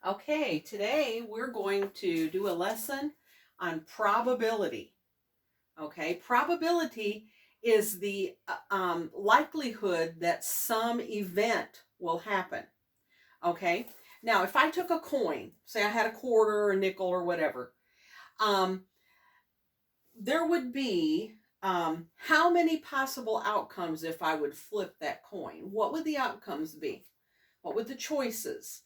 Okay, today we're going to do a lesson on probability. Okay, probability is the likelihood that some event will happen. Okay, now if I took a coin, say I had a quarter or a nickel or whatever, um, there would be how many possible outcomes if I would flip that coin? What would the outcomes be? What would the choices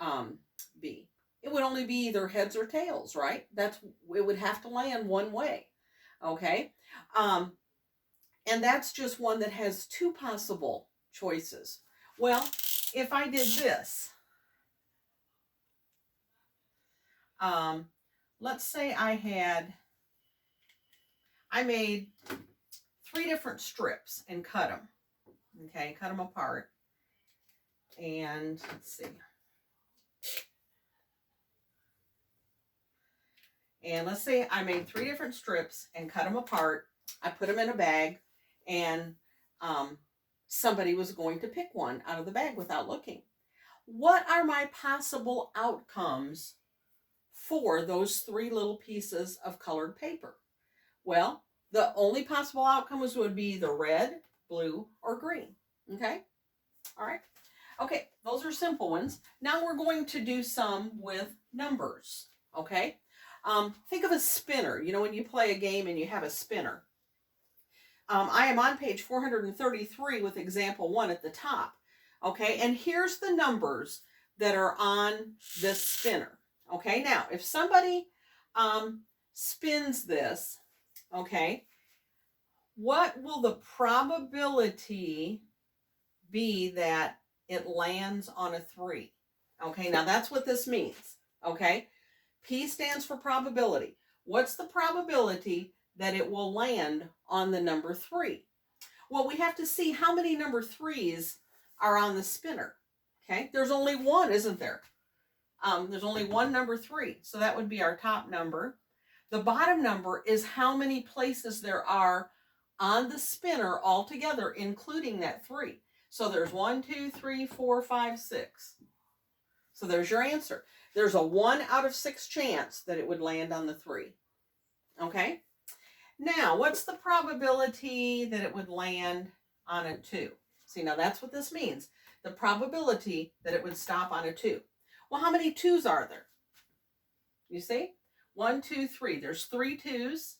um, be? It would only be either heads or tails, right? It would have to land one way. Okay, um, and that's just one that has two possible choices. Well, if I did this, um, let's say I made three different strips and cut them. Okay, cut them apart, and let's see. And let's say I made three different strips and cut them apart. I put them in a bag, and somebody was going to pick one out of the bag without looking. What are my possible outcomes for those three little pieces of colored paper? Well, the only possible outcomes would be the red, blue, or green. Okay? All right. Okay, those are simple ones. Now we're going to do some with numbers. Okay? Think of a spinner. You know, when you play a game and you have a spinner. I am on page 433 with example 1 at the top. Okay, and here's the numbers that are on this spinner. Okay, now if somebody spins this, okay, what will the probability be that it lands on a 3? Okay, now that's what this means. Okay, P stands for probability. What's the probability that it will land on the number 3? Well, we have to see how many number 3s are on the spinner. Okay, there's only one, isn't there? There's only one number 3, so that would be our top number. The bottom number is how many places there are on the spinner altogether, including that 3. So there's 1, 2, 3, 4, 5, 6. So there's your answer. There's a 1 out of 6 chance that it would land on the 3. Okay? Now, what's the probability that it would land on a 2? See, now that's what this means. The probability that it would stop on a 2. Well, how many 2s are there? You see? 1, 2, 3. There's 3 2s.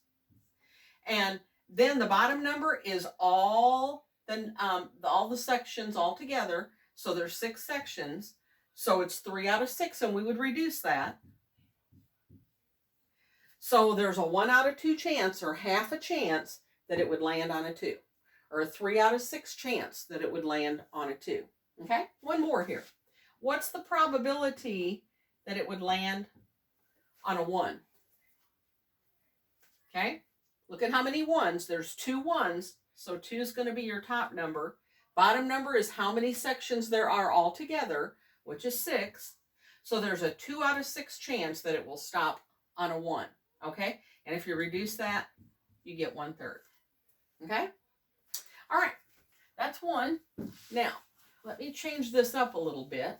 And then the bottom number is all the sections all together. So there's 6 sections. So it's 3 out of 6, and we would reduce that. So there's a 1 out of 2 chance, or half a chance, that it would land on a 2. Or a 3 out of 6 chance that it would land on a 2. Okay? One more here. What's the probability that it would land on a 1? Okay? Look at how many 1s. There's 2 1s, so 2 is going to be your top number. Bottom number is how many sections there are altogether, which is 6. So there's a 2 out of 6 chance that it will stop on a 1. Okay? And if you reduce that, you get 1/3. Okay? All right. That's one. Now, let me change this up a little bit.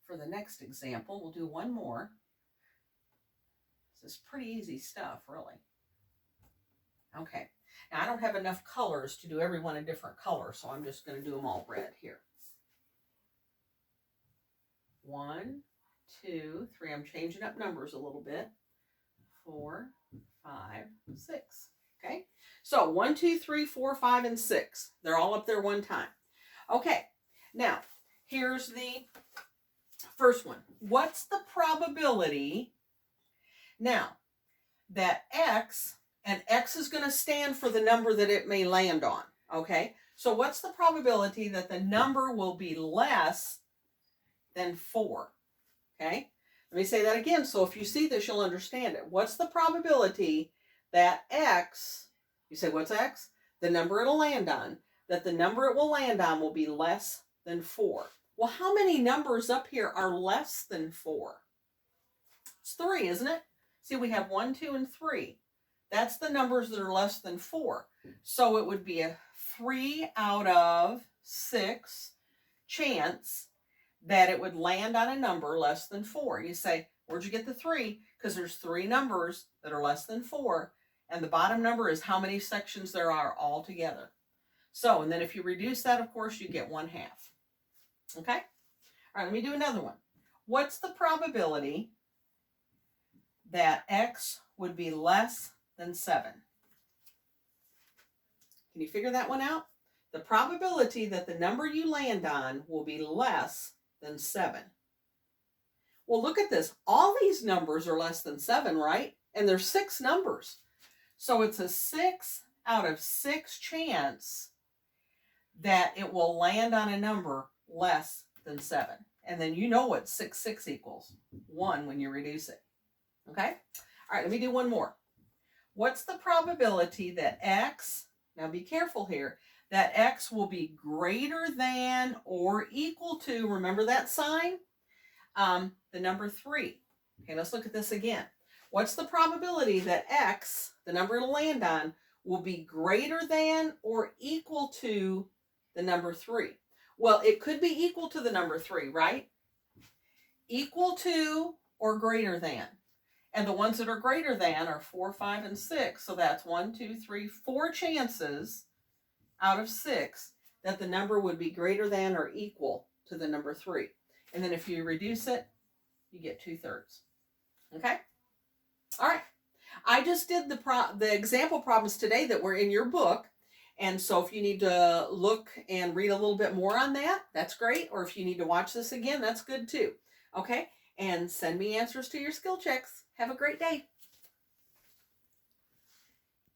For the next example, we'll do one more. This is pretty easy stuff, really. Okay. Now, I don't have enough colors to do every one a different color, so I'm just going to do them all red here. 1, 2, 3. I'm changing up numbers a little bit. 4, 5, 6. Okay. So 1, 2, 3, 4, 5, and 6. They're all up there one time. Okay. Now, here's the first one. What's the probability now that X, and X is going to stand for the number that it may land on. Okay. So what's the probability that the number will be less than 4? Okay. Let me say that again. So if you see this, you'll understand it. What's the probability that X, you say, what's X? The number it'll land on, that the number it will land on will be less than 4. Well, how many numbers up here are less than 4? It's 3, isn't it? See, we have 1, 2, and 3. That's the numbers that are less than 4. So it would be a 3 out of 6 chance that it would land on a number less than 4. You say, where'd you get the 3? Because there's 3 numbers that are less than 4, and the bottom number is how many sections there are all together. So, and then if you reduce that, of course, you get 1/2. Okay? All right, let me do another one. What's the probability that x would be less than 7? Can you figure that one out? The probability that the number you land on will be less than 7. Well, look at this. All these numbers are less than 7, right? And there's 6 numbers. So it's a 6 out of 6 chance that it will land on a number less than 7. And then you know what 6 equals. 1 when you reduce it. Okay? All right, let me do one more. What's the probability that x, now be careful here, that x will be greater than or equal to, remember that sign? The number 3. Okay, let's look at this again. What's the probability that x, the number to land on, will be greater than or equal to the number 3? Well, it could be equal to the number 3, right? Equal to or greater than. And the ones that are greater than are 4, 5, and 6. So that's 1, 2, 3, 4 chances out of 6 that the number would be greater than or equal to the number 3. And then if you reduce it, you get 2/3. Okay? All right. I just did the example problems today that were in your book. And so if you need to look and read a little bit more on that, that's great. Or if you need to watch this again, that's good too. Okay? And send me answers to your skill checks. Have a great day.